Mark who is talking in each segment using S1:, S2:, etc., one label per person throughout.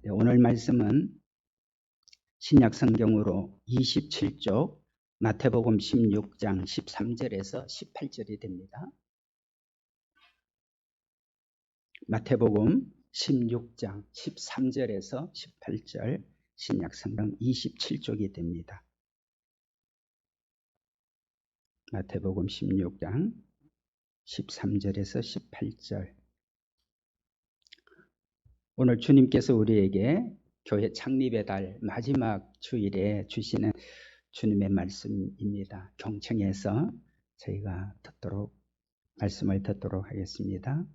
S1: 오늘 말씀은 신약 성경으로 27쪽 마태복음 16장 13절에서 18절이 됩니다. 마태복음 16장 13절에서 18절 신약 성경 27쪽이 됩니다. 마태복음 16장 13절에서 18절. 오늘 주님께서 우리에게 교회 창립의 달 마지막 주일에 주시는 주님의 말씀입니다. 경청해서 저희가 말씀을 듣도록 하겠습니다.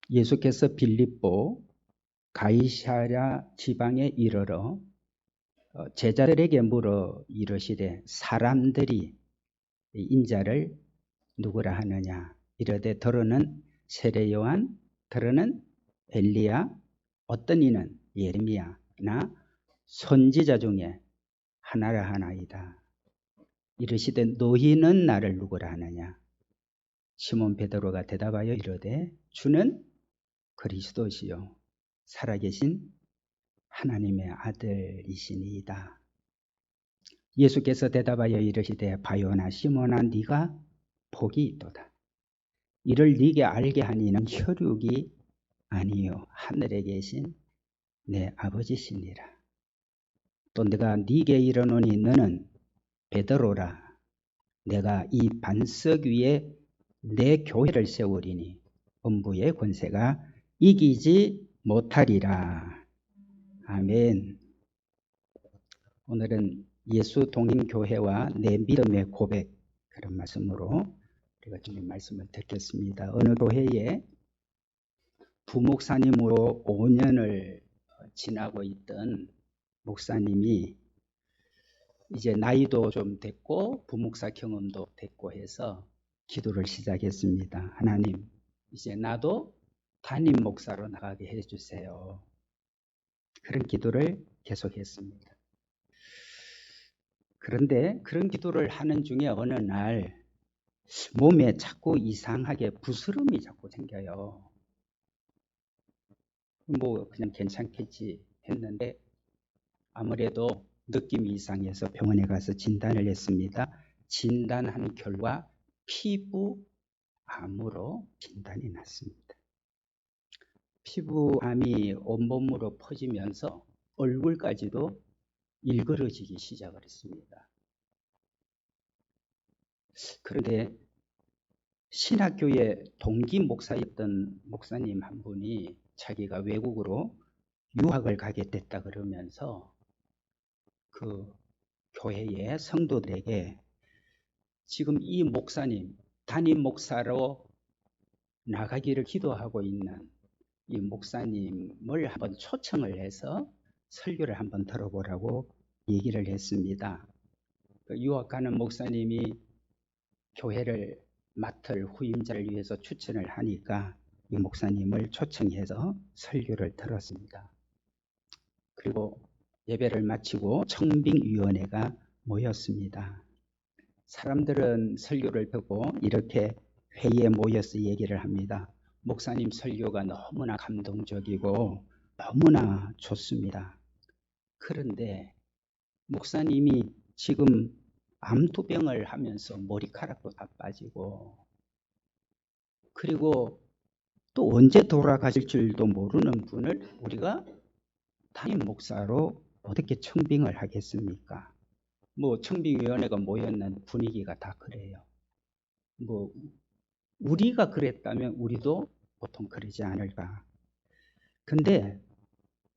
S1: 예수께서 빌립보 가이사랴 지방에 이르러 제자들에게 물어 이르시되 사람들이 인자를 누구라 하느냐 이르되 더러는 세례 요한, 더러는 엘리야, 어떤 이는 예레미야나 선지자 중에 하나라 하나이다. 이르시되 너희는 나를 누구라 하느냐. 시몬 베드로가 대답하여 이르되 주는 그리스도시요 살아계신 하나님의 아들이시니이다. 예수께서 대답하여 이르시되 바요나 시몬아 네가 복이 있도다. 이를 네게 알게 한 이는 혈육이 아니요 하늘에 계신 내 아버지시니라. 또 내가 네게 이르노니 너는 베드로라. 내가 이 반석 위에 내 교회를 세우리니 음부의 권세가 이기지 못하리라. 아멘. 오늘은 예수 동인교회와 내 믿음의 고백, 그런 말씀으로 우리가 주님 말씀을 듣겠습니다. 어느 교회에 부목사님으로 5년을 지나고 있던 목사님이 이제 나이도 좀 됐고 부목사 경험도 됐고 해서 기도를 시작했습니다. 하나님, 이제 나도 담임 목사로 나가게 해주세요. 그런 기도를 계속했습니다. 그런데 그런 기도를 하는 중에 어느 날 몸에 자꾸 이상하게 부스럼이 자꾸 생겨요. 그냥 괜찮겠지 했는데 아무래도 느낌이 이상해서 병원에 가서 진단을 했습니다. 진단한 결과 피부암으로 진단이 났습니다. 피부암이 온몸으로 퍼지면서 얼굴까지도 일그러지기 시작을 했습니다. 그런데 신학교의 동기 목사였던 목사님 한 분이 자기가 외국으로 유학을 가게 됐다 그러면서 그 교회의 성도들에게 지금 이 목사님, 담임 목사로 나가기를 기도하고 있는 이 목사님을 한번 초청을 해서 설교를 한번 들어보라고 얘기를 했습니다. 유학 가는 목사님이 교회를 맡을 후임자를 위해서 추천을 하니까 이 목사님을 초청해서 설교를 들었습니다. 그리고 예배를 마치고 청빙위원회가 모였습니다. 사람들은 설교를 듣고 이렇게 회의에 모여서 얘기를 합니다. 목사님 설교가 너무나 감동적이고 너무나 좋습니다. 그런데 목사님이 지금 암투병을 하면서 머리카락도 다 빠지고 그리고 또 언제 돌아가실 줄도 모르는 분을 우리가 담임 목사로 어떻게 청빙을 하겠습니까? 청빙위원회가 모였는 분위기가 다 그래요. 우리가 그랬다면 우리도 보통 그러지 않을까. 근데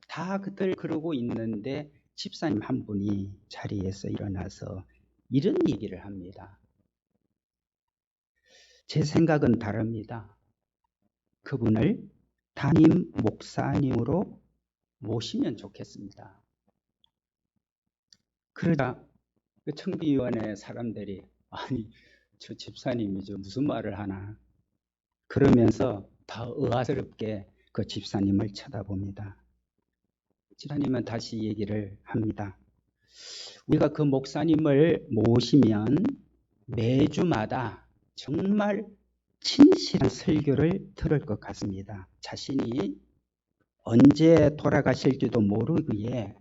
S1: 다 그들 그러고 있는데 집사님 한 분이 자리에서 일어나서 이런 얘기를 합니다. 제 생각은 다릅니다. 그분을 담임 목사님으로 모시면 좋겠습니다. 그러자 그 청빙위원회 사람들이 아니 저 집사님이 무슨 말을 하나 그러면서 더 의아스럽게 그 집사님을 쳐다봅니다. 집사님은 다시 얘기를 합니다. 우리가 그 목사님을 모시면 매주마다 정말 진실한 설교를 들을 것 같습니다. 자신이 언제 돌아가실지도 모르기에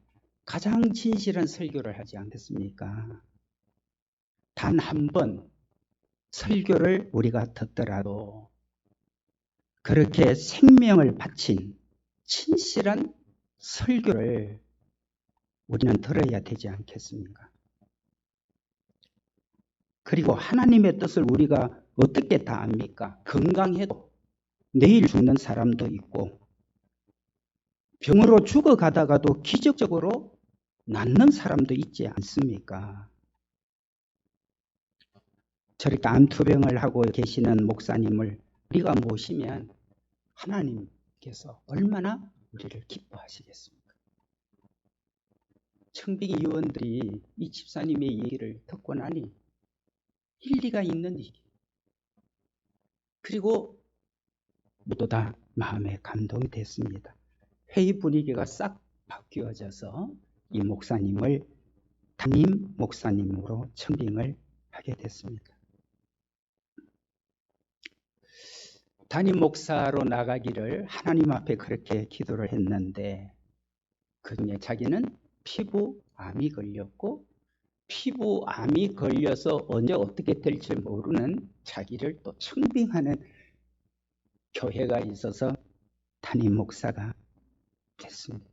S1: 가장 진실한 설교를 하지 않겠습니까? 단 한 번 설교를 우리가 듣더라도 그렇게 생명을 바친 진실한 설교를 우리는 들어야 되지 않겠습니까? 그리고 하나님의 뜻을 우리가 어떻게 다 압니까? 건강해도 내일 죽는 사람도 있고 병으로 죽어가다가도 기적적으로 낫는 사람도 있지 않습니까? 저렇게 암투병을 하고 계시는 목사님을 우리가 모시면 하나님께서 얼마나 우리를 기뻐하시겠습니까? 청빙 의원들이 이 집사님의 얘기를 듣고 나니 일리가 있는 얘기. 그리고 모두 다 마음에 감동이 됐습니다. 회의 분위기가 싹 바뀌어져서 이 목사님을 담임 목사님으로 청빙을 하게 됐습니다. 담임 목사로 나가기를 하나님 앞에 그렇게 기도를 했는데 그중에 자기는 피부암이 걸렸고 피부암이 걸려서 언제 어떻게 될지 모르는 자기를 또 청빙하는 교회가 있어서 담임 목사가 됐습니다.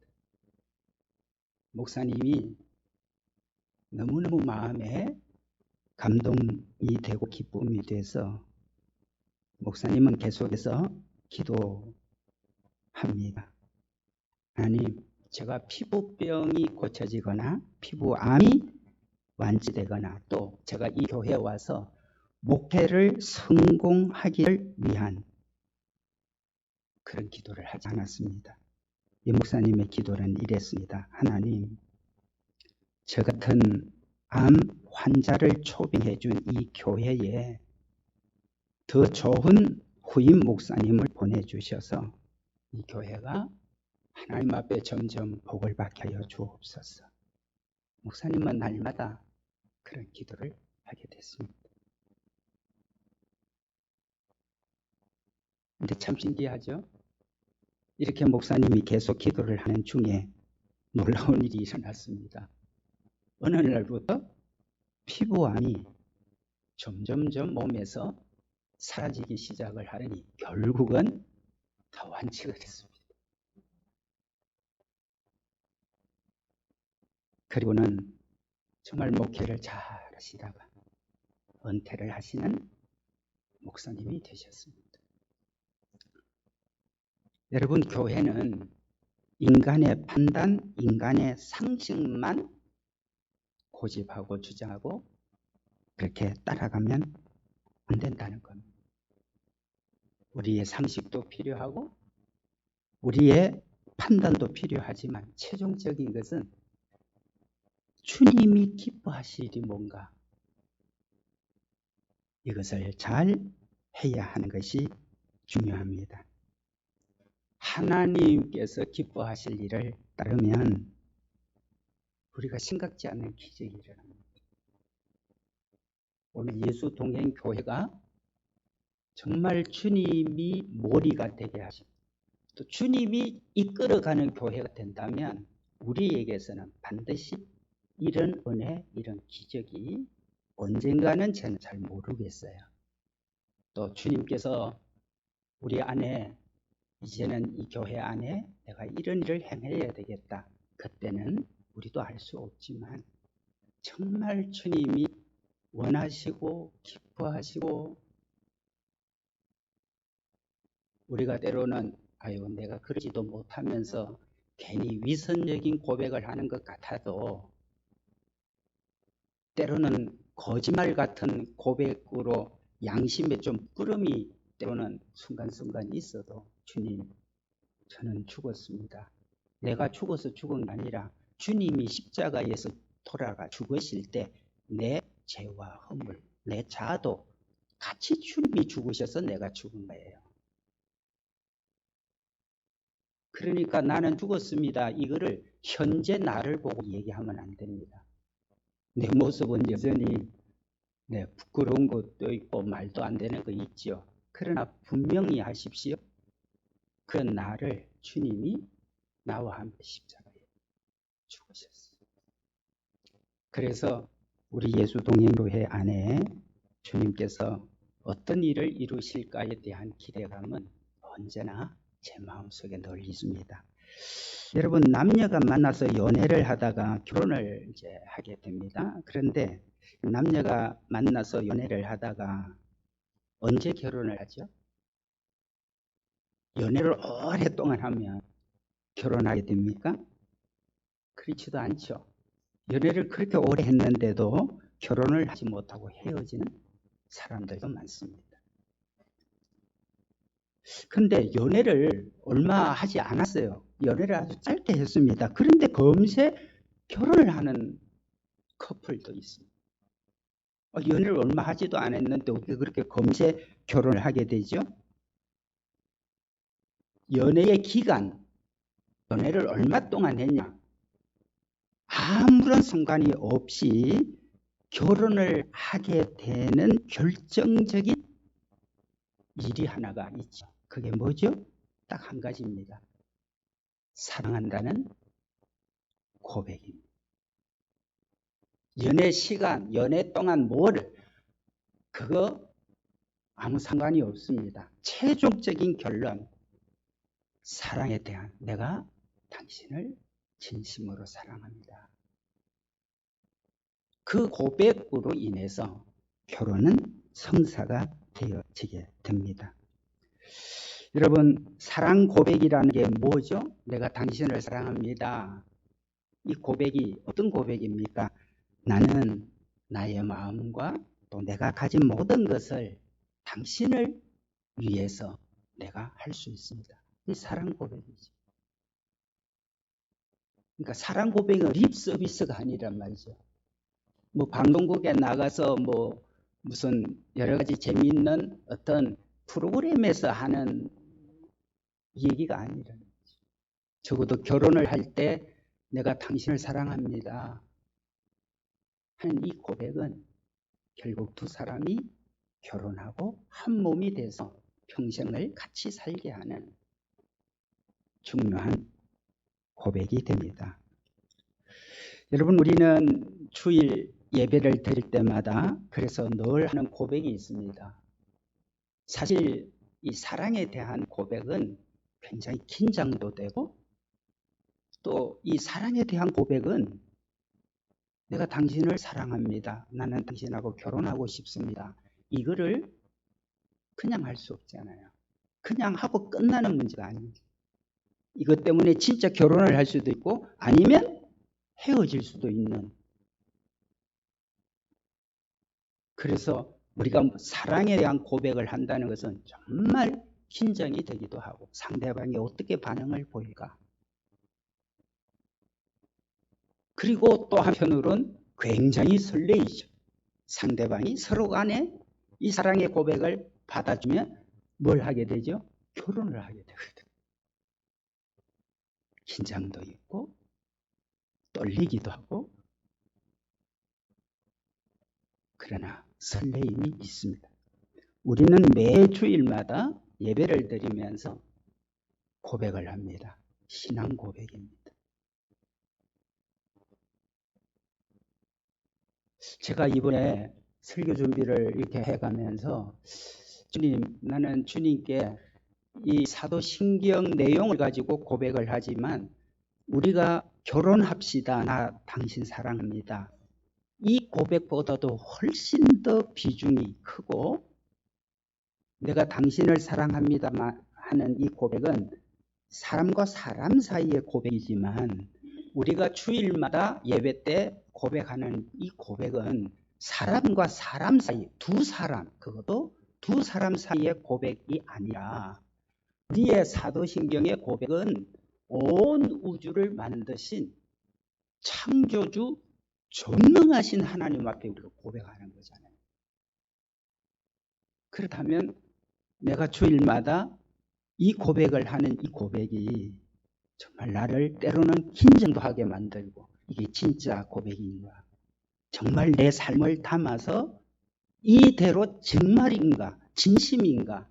S1: 목사님이 너무너무 마음에 감동이 되고 기쁨이 돼서 목사님은 계속해서 기도합니다. 하나님, 제가 피부병이 고쳐지거나 피부암이 완치되거나 또 제가 이 교회에 와서 목회를 성공하기를 위한 그런 기도를 하지 않았습니다. 이 목사님의 기도는 이랬습니다. 하나님, 저 같은 암 환자를 초빙해 준 이 교회에 더 좋은 후임 목사님을 보내주셔서 이 교회가 하나님 앞에 점점 복을 받게 하여 주옵소서. 목사님은 날마다 그런 기도를 하게 됐습니다. 근데 참 신기하죠? 이렇게 목사님이 계속 기도를 하는 중에 놀라운 일이 일어났습니다. 어느 날부터 피부암이 점점점 몸에서 사라지기 시작을 하니 결국은 다 완치가 됐습니다. 그리고는 정말 목회를 잘 하시다가 은퇴를 하시는 목사님이 되셨습니다. 여러분, 교회는 인간의 판단, 인간의 상식만 고집하고 주장하고 그렇게 따라가면 안 된다는 겁니다. 우리의 상식도 필요하고 우리의 판단도 필요하지만 최종적인 것은 주님이 기뻐하실 일이 뭔가 이것을 잘 해야 하는 것이 중요합니다. 하나님께서 기뻐하실 일을 따르면 우리가 생각지 않는 기적이 일어납니다. 오늘 예수 동행 교회가 정말 주님이 머리가 되게 하시고 또 주님이 이끌어가는 교회가 된다면 우리에게서는 반드시 이런 은혜, 이런 기적이 언젠가는 저는 잘 모르겠어요. 또 주님께서 우리 안에 이제는 이 교회 안에 내가 이런 일을 행해야 되겠다. 그때는 우리도 알 수 없지만 정말 주님이 원하시고 기뻐하시고 우리가 때로는 아유 내가 그러지도 못하면서 괜히 위선적인 고백을 하는 것 같아도 때로는 거짓말 같은 고백으로 양심에 좀 꾸름이 때로는 순간순간 있어도 주님 저는 죽었습니다. 내가 죽어서 죽은 게 아니라 주님이 십자가에서 돌아가 죽으실 때 내 죄와 허물, 내 자아도 같이 주님이 죽으셔서 내가 죽은 거예요. 그러니까 나는 죽었습니다. 이거를 현재 나를 보고 얘기하면 안 됩니다. 내 모습은 여전히 네, 부끄러운 것도 있고 말도 안 되는 거 있죠. 그러나 분명히 하십시오. 그 나를 주님이 나와 함께 십자가에 죽으셨어요. 그래서 우리 예수 동행교회 안에 주님께서 어떤 일을 이루실까에 대한 기대감은 언제나 제 마음속에 늘 있습니다. 여러분, 남녀가 만나서 연애를 하다가 결혼을 이제 하게 됩니다. 그런데 남녀가 만나서 연애를 하다가 언제 결혼을 하죠? 연애를 오랫동안 하면 결혼하게 됩니까? 그렇지도 않죠. 연애를 그렇게 오래 했는데도 결혼을 하지 못하고 헤어지는 사람들도 많습니다. 근데 연애를 얼마 하지 않았어요. 연애를 아주 짧게 했습니다. 그런데 금세 결혼을 하는 커플도 있습니다. 연애를 얼마 하지도 않았는데 어떻게 그렇게 금세 결혼을 하게 되죠? 연애의 기간, 연애를 얼마 동안 했냐? 아무런 상관이 없이 결혼을 하게 되는 결정적인 일이 하나가 있죠. 그게 뭐죠? 딱 한 가지입니다. 사랑한다는 고백입니다. 연애 시간, 연애 동안 그거 아무 상관이 없습니다. 최종적인 결론, 사랑에 대한 내가 당신을 진심으로 사랑합니다. 그 고백으로 인해서 결혼은 성사가 되어지게 됩니다. 여러분, 사랑 고백이라는 게 뭐죠? 내가 당신을 사랑합니다. 이 고백이 어떤 고백입니까? 나는 나의 마음과 또 내가 가진 모든 것을 당신을 위해서 내가 할 수 있습니다. 이 사랑 고백이죠. 그러니까 사랑 고백은 립 서비스가 아니란 말이죠. 뭐 방송국에 나가서 뭐 무슨 여러 가지 재미있는 어떤 프로그램에서 하는 얘기가 아니라는 거죠. 적어도 결혼을 할 때 내가 당신을 사랑합니다 하는 이 고백은 결국 두 사람이 결혼하고 한 몸이 돼서 평생을 같이 살게 하는 중요한 고백이 됩니다. 여러분, 우리는 주일 예배를 드릴 때마다 그래서 늘 하는 고백이 있습니다. 사실 이 사랑에 대한 고백은 굉장히 긴장도 되고 또 이 사랑에 대한 고백은 내가 당신을 사랑합니다. 나는 당신하고 결혼하고 싶습니다. 이거를 그냥 할 수 없잖아요. 그냥 하고 끝나는 문제가 아닙니다. 이것 때문에 진짜 결혼을 할 수도 있고 아니면 헤어질 수도 있는. 그래서 우리가 사랑에 대한 고백을 한다는 것은 정말 긴장이 되기도 하고 상대방이 어떻게 반응을 보일까. 그리고 또 한편으로는 굉장히 설레이죠. 상대방이 서로 간에 이 사랑의 고백을 받아주면 뭘 하게 되죠? 결혼을 하게 되거든요. 긴장도 있고 떨리기도 하고 그러나 설레임이 있습니다. 우리는 매 주일마다 예배를 드리면서 고백을 합니다. 신앙 고백입니다. 제가 이번에 설교 준비를 이렇게 해가면서 주님, 나는 주님께 이 사도신경 내용을 가지고 고백을 하지만 우리가 결혼합시다. 나 당신 사랑합니다. 이 고백보다도 훨씬 더 비중이 크고 내가 당신을 사랑합니다 하는 이 고백은 사람과 사람 사이의 고백이지만 우리가 주일마다 예배 때 고백하는 이 고백은 사람과 사람 사이, 두 사람, 그것도 두 사람 사이의 고백이 아니라 우리의 사도신경의 고백은 온 우주를 만드신 창조주 전능하신 하나님 앞에 우리가 고백하는 거잖아요. 그렇다면 내가 주일마다 이 고백을 하는 이 고백이 정말 나를 때로는 긴장도 하게 만들고 이게 진짜 고백인가? 정말 내 삶을 담아서 이대로 정말인가 진심인가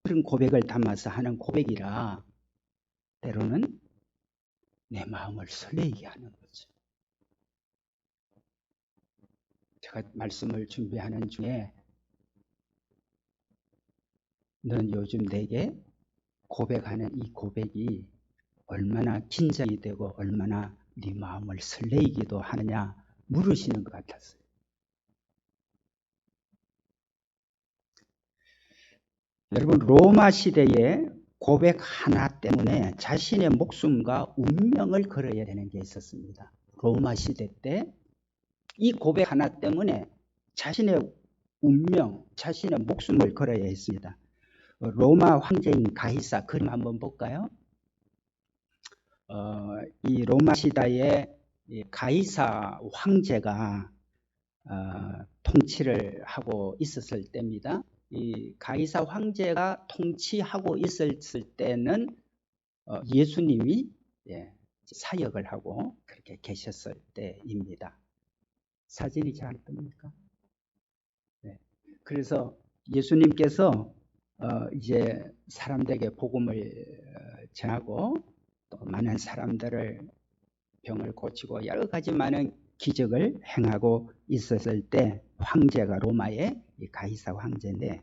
S1: 그런 고백을 담아서 하는 고백이라 때로는 내 마음을 설레게 하는 거죠. 제가 말씀을 준비하는 중에 넌 요즘 내게 고백하는 이 고백이 얼마나 긴장이 되고 얼마나 네 마음을 설레이기도 하느냐 물으시는 것 같았어요. 여러분, 로마 시대에 고백 하나 때문에 자신의 목숨과 운명을 걸어야 되는 게 있었습니다. 로마 시대 때 이 고백 하나 때문에 자신의 운명, 자신의 목숨을 걸어야 했습니다. 로마 황제인 가이사 그림 한번 볼까요? 이 로마 시대에 가이사 황제가 통치를 하고 있었을 때입니다. 이 가이사 황제가 통치하고 있었을 때는 예수님이 사역을 하고 그렇게 계셨을 때입니다. 사진이 잘 안 뜹니까? 네. 그래서 예수님께서 이제 사람들에게 복음을 전하고 또 많은 사람들을 병을 고치고 여러 가지 많은 기적을 행하고 있었을 때 황제가 로마의 이 가이사 황제인데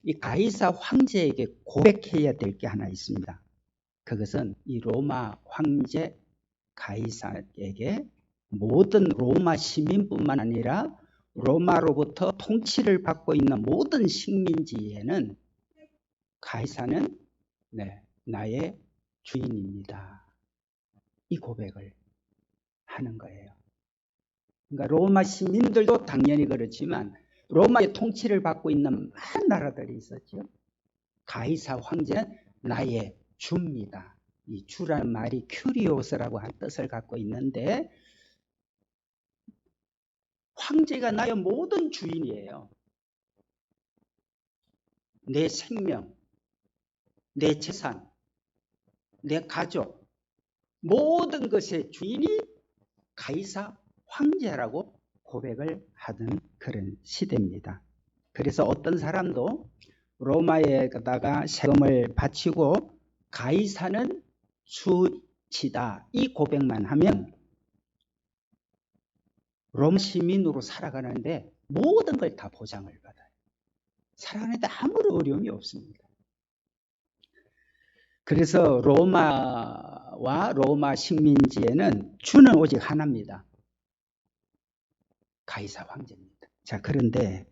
S1: 이 가이사 황제에게 고백해야 될 게 하나 있습니다. 그것은 이 로마 황제 가이사에게 모든 로마 시민뿐만 아니라 로마로부터 통치를 받고 있는 모든 식민지에는 가이사는 나의 주인입니다. 이 고백을 하는 거예요. 그러니까 로마 시민들도 당연히 그렇지만 로마의 통치를 받고 있는 많은 나라들이 있었죠. 가이사 황제는 나의 주입니다. 이 주라는 말이 큐리오스라고 한 뜻을 갖고 있는데 황제가 나의 모든 주인이에요. 내 생명, 내 재산, 내 가족, 모든 것의 주인이 가이사 황제라고 고백을 하던 그런 시대입니다. 그래서 어떤 사람도 로마에다가 세금을 바치고 가이사는 주치다 이 고백만 하면 로마 시민으로 살아가는데 모든 걸 다 보장을 받아요. 살아가는데 아무런 어려움이 없습니다. 그래서 로마와 로마 식민지에는 주는 오직 하나입니다. 가이사 황제입니다. 자, 그런데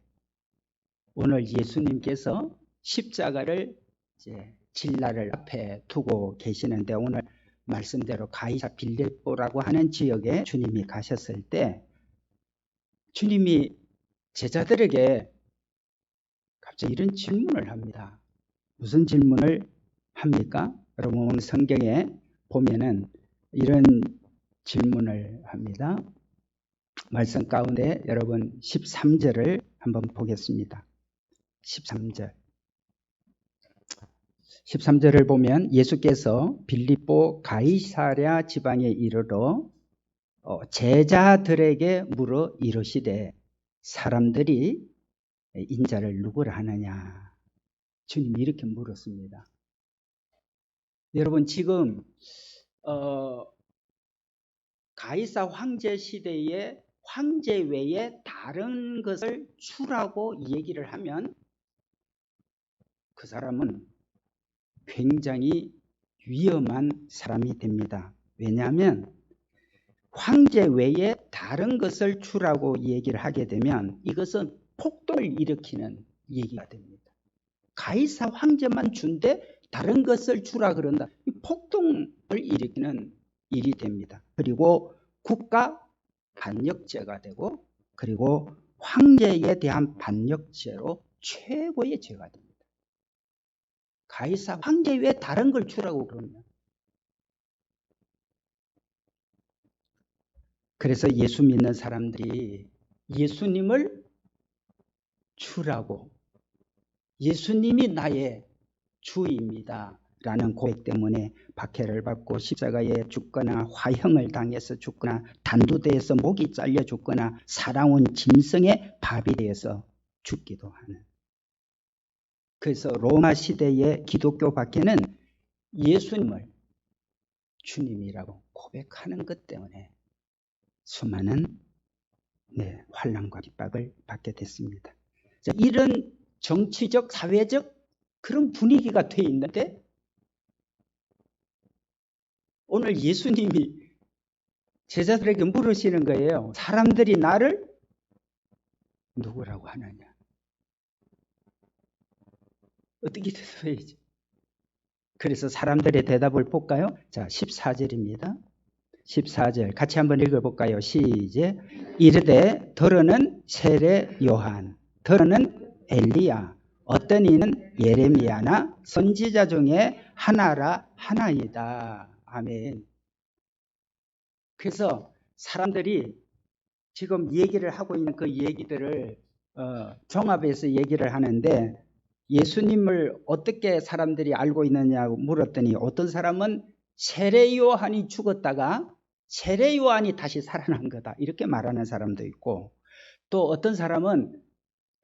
S1: 오늘 예수님께서 십자가를 이제 질라를 앞에 두고 계시는데 오늘 말씀대로 가이사 빌립보라고 하는 지역에 주님이 가셨을 때 주님이 제자들에게 갑자기 이런 질문을 합니다. 무슨 질문을 합니까? 여러분 오늘 성경에 보면은 이런 질문을 합니다. 말씀 가운데 여러분 13절을 한번 보겠습니다. 13절을 보면 예수께서 빌립보 가이사랴 지방에 이르러 제자들에게 물어 이르시되 사람들이 인자를 누구라 하느냐. 주님이 이렇게 물었습니다. 여러분 지금 가이사 황제 시대에 황제 외에 다른 것을 주라고 얘기를 하면 그 사람은 굉장히 위험한 사람이 됩니다. 왜냐하면 황제 외에 다른 것을 주라고 얘기를 하게 되면 이것은 폭동을 일으키는 얘기가 됩니다. 가이사 황제만 준대 다른 것을 주라 그런다. 폭동을 일으키는 일이 됩니다. 그리고 국가 반역죄가 되고 그리고 황제에 대한 반역죄로 최고의 죄가 됩니다. 가이사 황제 외에 다른 걸 주라고 그러면. 그래서 예수 믿는 사람들이 예수님을 주라고 예수님이 나의 주입니다. 라는 고백 때문에 박해를 받고 십자가에 죽거나 화형을 당해서 죽거나 단두대에서 목이 잘려 죽거나 살아온 짐승의 밥이 되어서 죽기도 하는. 그래서 로마 시대의 기독교 박해는 예수님을 주님이라고 고백하는 것 때문에 수많은 환난과 핍박을 받게 됐습니다. 자, 이런 정치적, 사회적 그런 분위기가 돼 있는데 오늘 예수님이 제자들에게 물으시는 거예요. 사람들이 나를 누구라고 하느냐? 어떻게 대답해야지? 그래서 사람들의 대답을 볼까요? 자, 14절입니다. 14절 같이 한번 읽어볼까요? 시작. 이르되 더러는 세례 요한, 더러는 엘리야, 어떤 이는 예레미야나 선지자 중에 하나라 하나이다. 아멘. 그래서 사람들이 지금 얘기를 하고 있는 그 얘기들을 종합해서 얘기를 하는데 예수님을 어떻게 사람들이 알고 있느냐고 물었더니 어떤 사람은 세례 요한이 죽었다가 세례 요한이 다시 살아난 거다 이렇게 말하는 사람도 있고, 또 어떤 사람은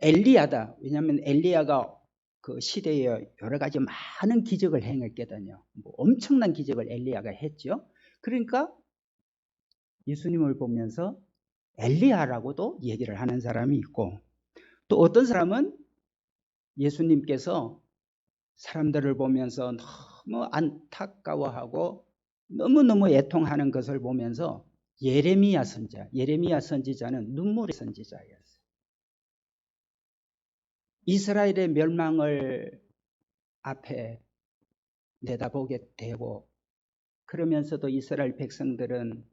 S1: 엘리야다. 왜냐하면 엘리야가 그 시대에 여러 가지 많은 기적을 행했거든요. 엄청난 기적을 엘리야가 했죠. 그러니까 예수님을 보면서 엘리야라고도 얘기를 하는 사람이 있고, 또 어떤 사람은 예수님께서 사람들을 보면서 너무 안타까워하고 너무너무 애통하는 것을 보면서 예레미야 선지자, 예레미야 선지자는 눈물의 선지자였어요. 이스라엘의 멸망을 앞에 내다보게 되고, 그러면서도 이스라엘 백성들은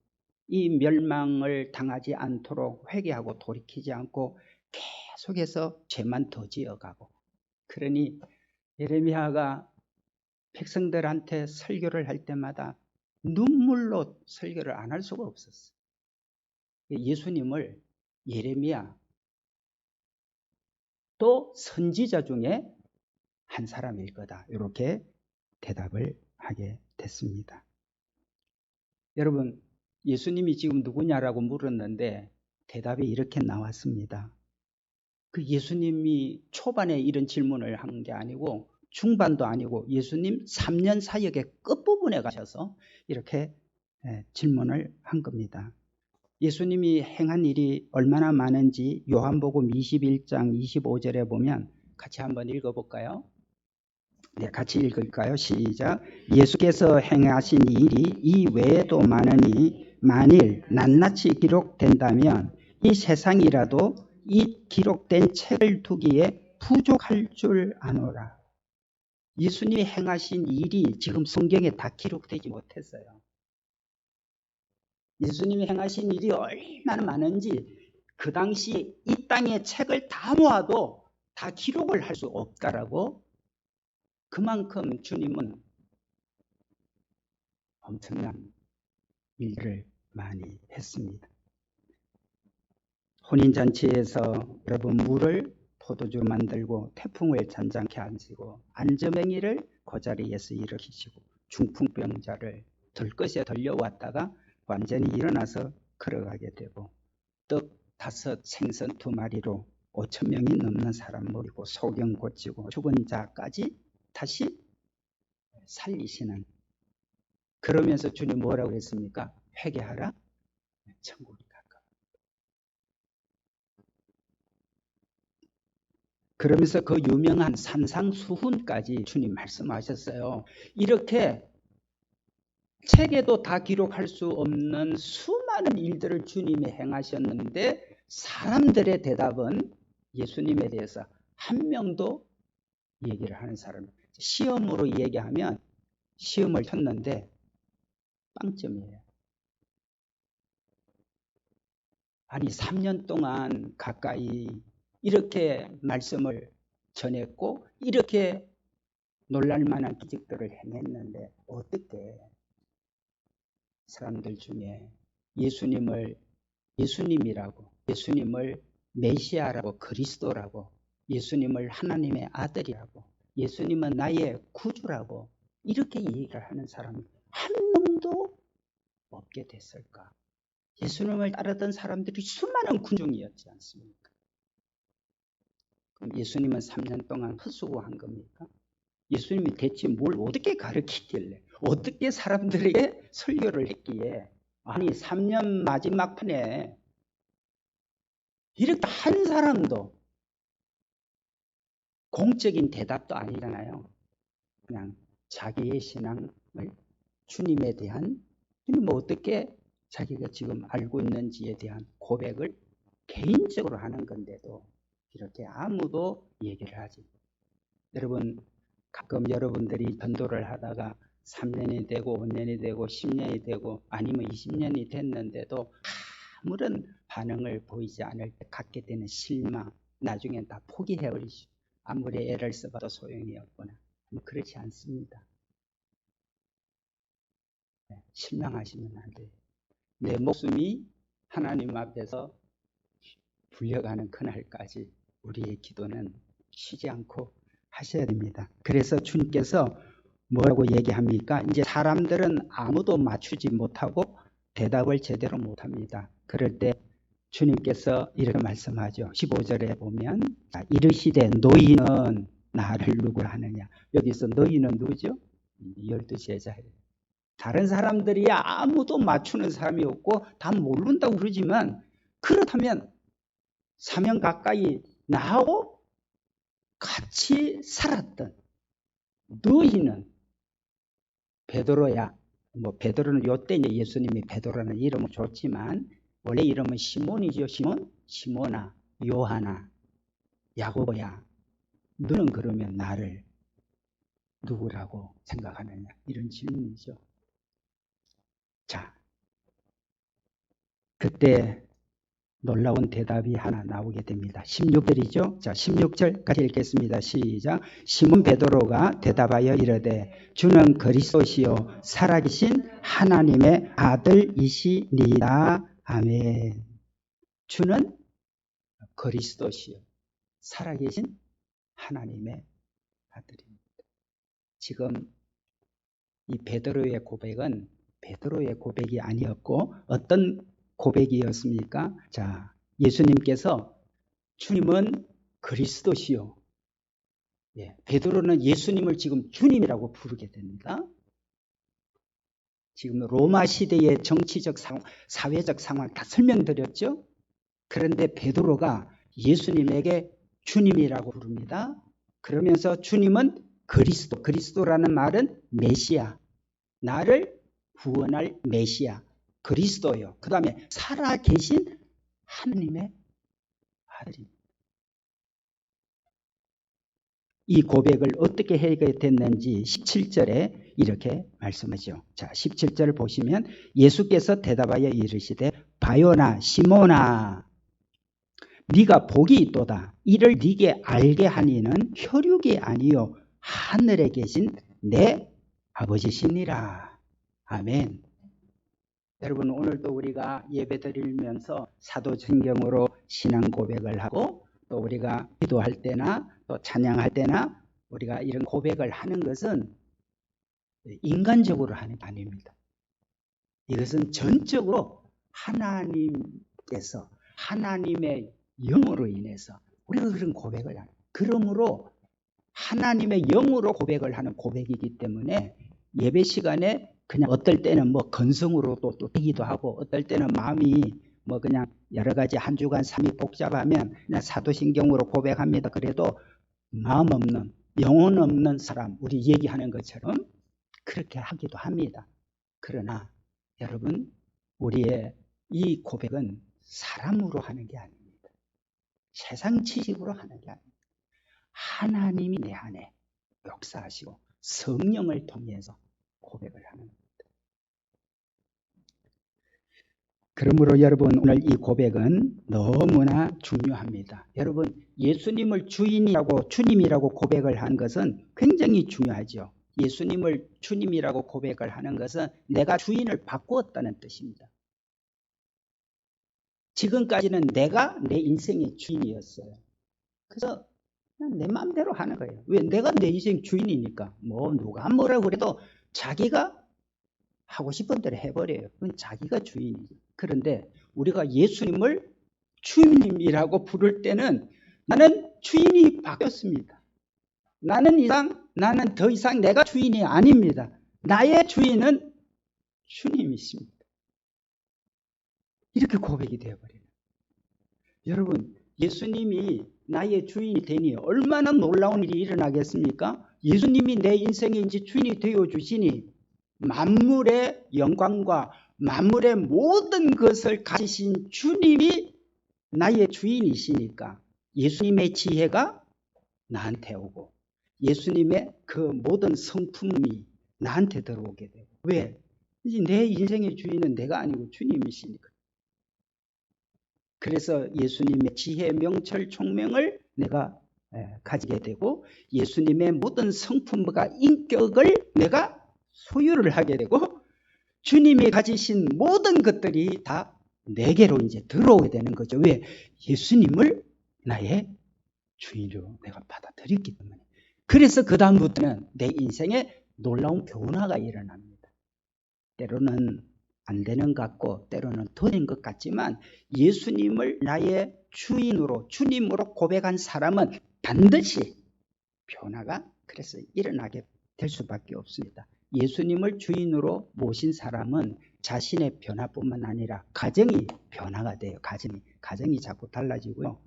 S1: 이 멸망을 당하지 않도록 회개하고 돌이키지 않고 계속해서 죄만 더 지어가고, 그러니 예레미야가 백성들한테 설교를 할 때마다 눈물로 설교를 안 할 수가 없었어요. 예수님을 예레미야 또 선지자 중에 한 사람일 거다 이렇게 대답을 하게 됐습니다. 여러분, 예수님이 지금 누구냐라고 물었는데 대답이 이렇게 나왔습니다. 그 예수님이 초반에 이런 질문을 한 게 아니고 중반도 아니고 예수님 3년 사역의 끝부분에 가셔서 이렇게 질문을 한 겁니다. 예수님이 행한 일이 얼마나 많은지 요한복음 21장 25절에 보면 같이 한번 읽어볼까요? 네, 같이 읽을까요? 시작. 예수께서 행하신 일이 이 외에도 많으니 만일 낱낱이 기록된다면 이 세상이라도 이 기록된 책을 두기에 부족할 줄 아노라. 예수님이 행하신 일이 지금 성경에 다 기록되지 못했어요. 예수님이 행하신 일이 얼마나 많은지 그 당시 이 땅의 책을 다 모아도 다 기록을 할 수 없다라고, 그만큼 주님은 엄청난 일을 많이 했습니다. 혼인잔치에서 여러분 물을 포도주 만들고 태풍을 잔잔케 하시고 안저맹이를 그 자리에서 일으키시고 중풍병자를 들것에 들려왔다가 완전히 일어나서 걸어가게 되고, 떡 5 생선 2마리로 5,000명이 넘는 사람 모이고 소경 고치고 죽은 자까지 다시 살리시는, 그러면서 주님 뭐라고 했습니까? 회개하라, 천국이 가까워. 그러면서 그 유명한 산상수훈까지 주님 말씀하셨어요. 이렇게 책에도 다 기록할 수 없는 수많은 일들을 주님이 행하셨는데 사람들의 대답은 예수님에 대해서 한 명도 얘기를 하는 사람, 시험으로 얘기하면 시험을 쳤는데 빵점이에요. 아니 3년 동안 가까이 이렇게 말씀을 전했고 이렇게 놀랄만한 기적들을 행했는데 어떻게 사람들 중에 예수님을 예수님이라고, 예수님을 메시아라고, 그리스도라고, 예수님을 하나님의 아들이라고, 예수님은 나의 구주라고 이렇게 얘기를 하는 사람이 한 놈도 없게 됐을까? 예수님을 따르던 사람들이 수많은 군중이었지 않습니까? 그럼 예수님은 3년 동안 헛수고한 겁니까? 예수님이 대체 뭘 어떻게 가르치길래, 어떻게 사람들에게 설교를 했기에, 아니 3년 마지막 판에 이렇게 한 사람도 공적인 대답도 아니잖아요. 그냥 자기의 신앙을, 주님에 대한, 주님은 어떻게 자기가 지금 알고 있는지에 대한 고백을 개인적으로 하는 건데도 이렇게 아무도 얘기를 하지. 여러분, 가끔 여러분들이 전도를 하다가 3년이 되고 5년이 되고 10년이 되고 아니면 20년이 됐는데도 아무런 반응을 보이지 않을 때 갖게 되는 실망, 나중엔 다 포기해버리죠. 아무리 애를 써봐도 소용이 없구나. 그렇지 않습니다. 실망하시면 안 돼요. 내 목숨이 하나님 앞에서 불려가는 그날까지 우리의 기도는 쉬지 않고 하셔야 됩니다. 그래서 주님께서 뭐라고 얘기합니까? 이제 사람들은 아무도 맞추지 못하고 대답을 제대로 못합니다. 그럴 때 주님께서 이렇게 말씀하죠. 15절에 보면 이르시되 너희는 나를 누구라 하느냐. 여기서 너희는 누구죠? 12 제자예요. 다른 사람들이 아무도 맞추는 사람이 없고 다 모른다고 그러지만, 그렇다면 3년 가까이 나하고 같이 살았던 너희는, 베드로야, 뭐 베드로는 요때 이제 예수님이 베드로라는 이름을 줬지만 원래 이름은 시몬이죠. 시몬아, 요하나, 야고보야, 너는 그러면 나를 누구라고 생각하느냐, 이런 질문이죠. 자, 그때 놀라운 대답이 하나 나오게 됩니다. 16절이죠. 자, 16절까지 읽겠습니다. 시작. 시몬 베드로가 대답하여 이르되 주는 그리스도시요 살아계신 하나님의 아들이시니이다. 아멘. 주는 그리스도시요 살아계신 하나님의 아들입니다. 지금 이 베드로의 고백은 베드로의 고백이 아니었고 어떤 고백이었습니까? 자, 예수님께서 주님은 그리스도시요. 베드로는 예수님을 지금 주님이라고 부르게 됩니다. 지금 로마 시대의 정치적 상황, 사회적 상황 다 설명드렸죠. 그런데 베드로가 예수님에게 주님이라고 부릅니다. 그러면서 주님은 그리스도, 그리스도라는 말은 메시아, 나를 구원할 메시아, 그리스도요. 그 다음에 살아계신 하나님의 아들입니다. 이 고백을 어떻게 하게 됐는지 17절에 이렇게 말씀하죠. 자, 17절을 보시면 예수께서 대답하여 이르시되 바요나 시몬아 네가 복이 있도다. 이를 네게 알게 하니는 혈육이 아니요 하늘에 계신 내 아버지시니라. 아멘. 여러분, 오늘도 우리가 예배 드리면서 사도신경으로 신앙 고백을 하고 또 우리가 기도할 때나 또 찬양할 때나 우리가 이런 고백을 하는 것은 인간적으로 하는 게 아닙니다. 이것은 전적으로 하나님께서 하나님의 영으로 인해서 우리가 그런 고백을 하는, 그러므로 하나님의 영으로 고백을 하는 고백이기 때문에 예배 시간에 그냥 어떨 때는 뭐 건성으로도 또 되기도 하고 어떨 때는 마음이 뭐 그냥 여러 가지 한 주간 3일 복잡하면 그냥 사도신경으로 고백합니다. 그래도 마음 없는, 영혼 없는 사람, 우리 얘기하는 것처럼 그렇게 하기도 합니다. 그러나 여러분, 우리의 이 고백은 사람으로 하는 게 아닙니다. 세상 지식으로 하는 게 아닙니다. 하나님이 내 안에 역사하시고 성령을 통해서 고백을 하는 겁니다. 그러므로 여러분, 오늘 이 고백은 너무나 중요합니다. 여러분, 예수님을 주인이라고, 주님이라고 고백을 하는 것은 굉장히 중요하죠. 예수님을 주님이라고 고백을 하는 것은 내가 주인을 바꾸었다는 뜻입니다. 지금까지는 내가 내 인생의 주인이었어요. 그래서 그냥 내 마음대로 하는 거예요. 왜? 내가 내 인생 주인이니까. 뭐 누가 뭐라고 그래도 자기가 하고 싶은 대로 해버려요. 그건 자기가 주인이죠. 그런데 우리가 예수님을 주님이라고 부를 때는 나는 주인이 바뀌었습니다. 나는 더 이상 내가 주인이 아닙니다. 나의 주인은 주님이십니다. 이렇게 고백이 되어버려요. 여러분, 예수님이 나의 주인이 되니 얼마나 놀라운 일이 일어나겠습니까? 예수님이 내 인생의 이제 주인이 되어주시니 만물의 영광과 만물의 모든 것을 가지신 주님이 나의 주인이시니까 예수님의 지혜가 나한테 오고 예수님의 그 모든 성품이 나한테 들어오게 되고. 왜? 이제 내 인생의 주인은 내가 아니고 주님이시니까. 그래서 예수님의 지혜, 명철, 총명을 내가 가지게 되고 예수님의 모든 성품과 인격을 내가 소유를 하게 되고 주님이 가지신 모든 것들이 다 내게로 이제 들어오게 되는 거죠. 왜? 예수님을 나의 주인으로 내가 받아들였기 때문에. 그래서 그 다음부터는 내 인생에 놀라운 변화가 일어납니다. 때로는 안 되는 것 같고 때로는 더 된 것 같지만 예수님을 나의 주인으로 주님으로 고백한 사람은 반드시 변화가 그래서 일어나게 될 수밖에 없습니다. 예수님을 주인으로 모신 사람은 자신의 변화뿐만 아니라 가정이 변화가 돼요. 가정이 자꾸 달라지고요.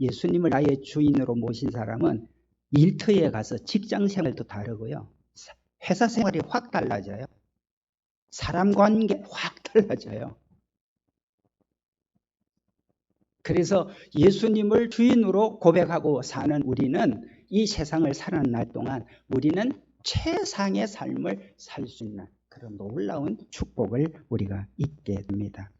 S1: 예수님을 나의 주인으로 모신 사람은 일터에 가서 직장 생활도 다르고요. 회사 생활이 확 달라져요. 사람 관계 확 달라져요. 그래서 예수님을 주인으로 고백하고 사는 우리는 이 세상을 사는 날 동안 우리는 최상의 삶을 살 수 있는 그런 놀라운 축복을 우리가 있게 됩니다.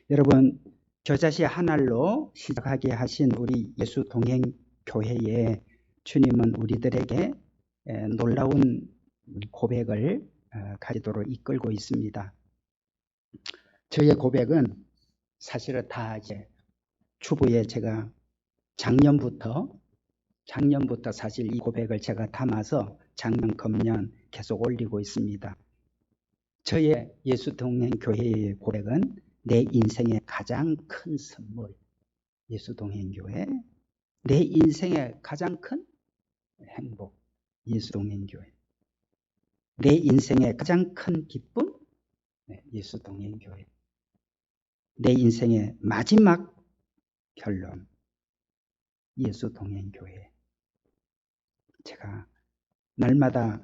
S1: 여러분, 겨자씨 하나로 시작하게 하신 우리 예수 동행 교회에 주님은 우리들에게 놀라운 고백을 가지도록 이끌고 있습니다. 저의 고백은 사실은 다 이제 추부에 제가 작년부터 사실 이 고백을 제가 담아서 작년, 금년 계속 올리고 있습니다. 저의 예수 동행 교회의 고백은 내 인생의 가장 큰 선물, 예수 동행 교회, 내 인생의 가장 큰 행복, 예수 동행 교회, 내 인생의 가장 큰 기쁨, 예수 동행 교회, 내 인생의 마지막 결론, 예수 동행 교회. 제가 날마다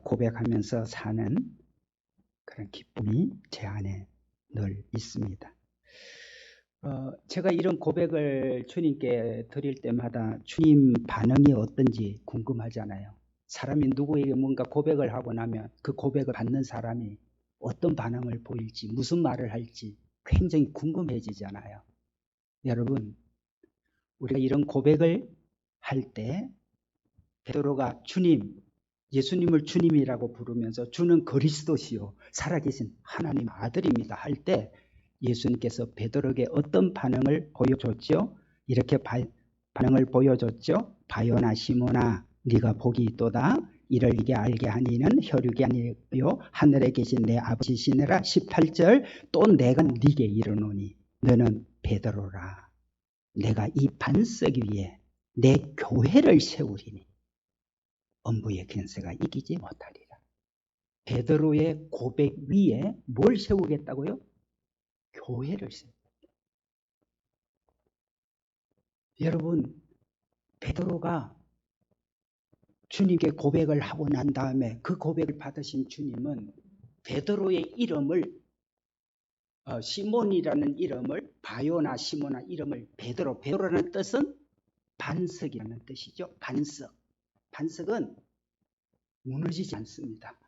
S1: 고백하면서 사는 그런 기쁨이 제 안에 늘 있습니다. 제가 이런 고백을 주님께 드릴 때마다 주님 반응이 어떤지 궁금하잖아요. 사람이 누구에게 뭔가 고백을 하고 나면 그 고백을 받는 사람이 어떤 반응을 보일지, 무슨 말을 할지 굉장히 궁금해지잖아요. 여러분, 우리가 이런 고백을 할 때 베드로가 예수님을 주님이라고 부르면서 주는 그리스도시요 살아계신 하나님 아들입니다 할 때 예수님께서 베드로에게 어떤 반응을 보여줬죠? 이렇게 반응을 보여줬죠. 바요나 시몬아 네가 복이 있도다. 이를 네게 알게 하니는 혈육이 아니요 하늘에 계신 내 아버지시니라. 18절 또 내가 네게 이르노니 너는 베드로라. 내가 이 반석 위에 내 교회를 세우리니 엄부의 권세가 이기지 못하리라. 베드로의 고백 위에 뭘 세우겠다고요? 교회를 세우겠다. 여러분, 베드로가 주님께 고백을 하고 난 다음에 그 고백을 받으신 주님은 베드로의 이름을 시몬이라는 이름을 바요나 시몬아 이름을 베드로라는 뜻은 반석이라는 뜻이죠. 반석은 무너지지 않습니다.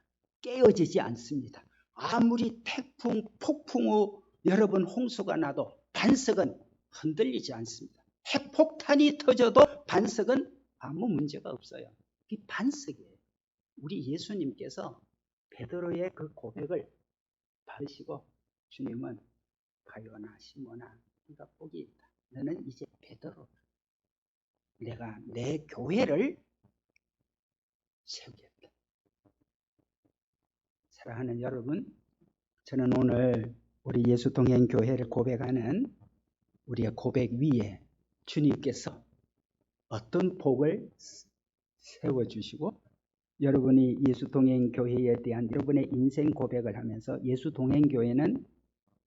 S1: 깨어지지 않습니다. 아무리 태풍, 폭풍우 여러분 홍수가 나도 반석은 흔들리지 않습니다. 핵폭탄이 터져도 반석은 아무 문제가 없어요. 이 반석이에요. 우리 예수님께서 베드로의 그 고백을 받으시고 주님은 바요나 시몬아 네가 복이 있다. 너는 이제 베드로. 내가 내 교회를 세우겠다. 사랑하는 여러분, 저는 오늘 우리 예수동행교회를 고백하는 우리의 고백 위에 주님께서 어떤 복을 세워주시고 여러분이 예수동행교회에 대한 여러분의 인생 고백을 하면서 예수동행교회는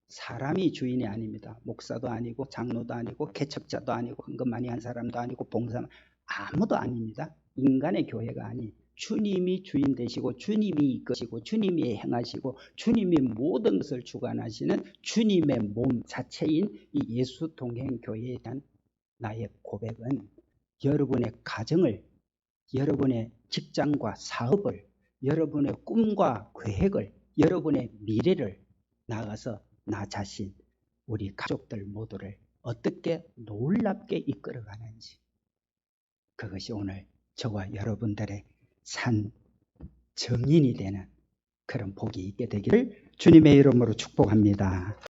S1: 사람이 주인이 아닙니다. 목사도 아니고 장로도 아니고 개척자도 아니고 헌금 많이 한 사람도 아니고 봉사 아무도 아닙니다. 인간의 교회가 아닌 주님이 주인 되시고 주님이 이끄시고 주님이 행하시고 주님이 모든 것을 주관하시는 주님의 몸 자체인 이 예수동행교회에 대한 나의 고백은 여러분의 가정을, 여러분의 직장과 사업을, 여러분의 꿈과 계획을, 여러분의 미래를 나아가서 나 자신, 우리 가족들 모두를 어떻게 놀랍게 이끌어가는지, 그것이 오늘 저와 여러분들의 산 정인이 되는 그런 복이 있게 되기를 주님의 이름으로 축복합니다.